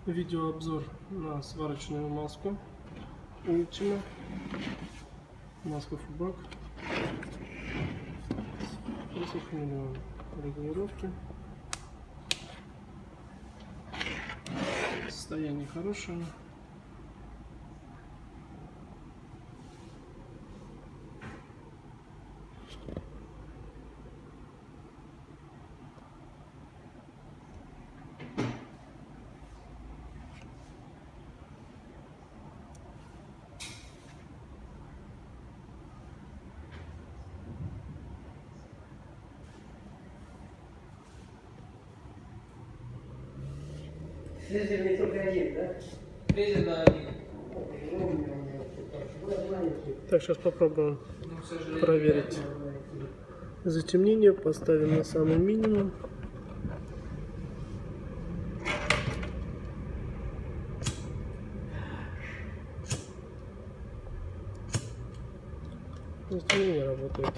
Видеообзор на сварочную маску Ultima. Маска Фубак. Присохранение регулировки. Состояние хорошее. Фрезер не только один, да? Фрезер на один. Так, сейчас попробуем проверить затемнение. Поставим на самый минимум. Затемнение работает.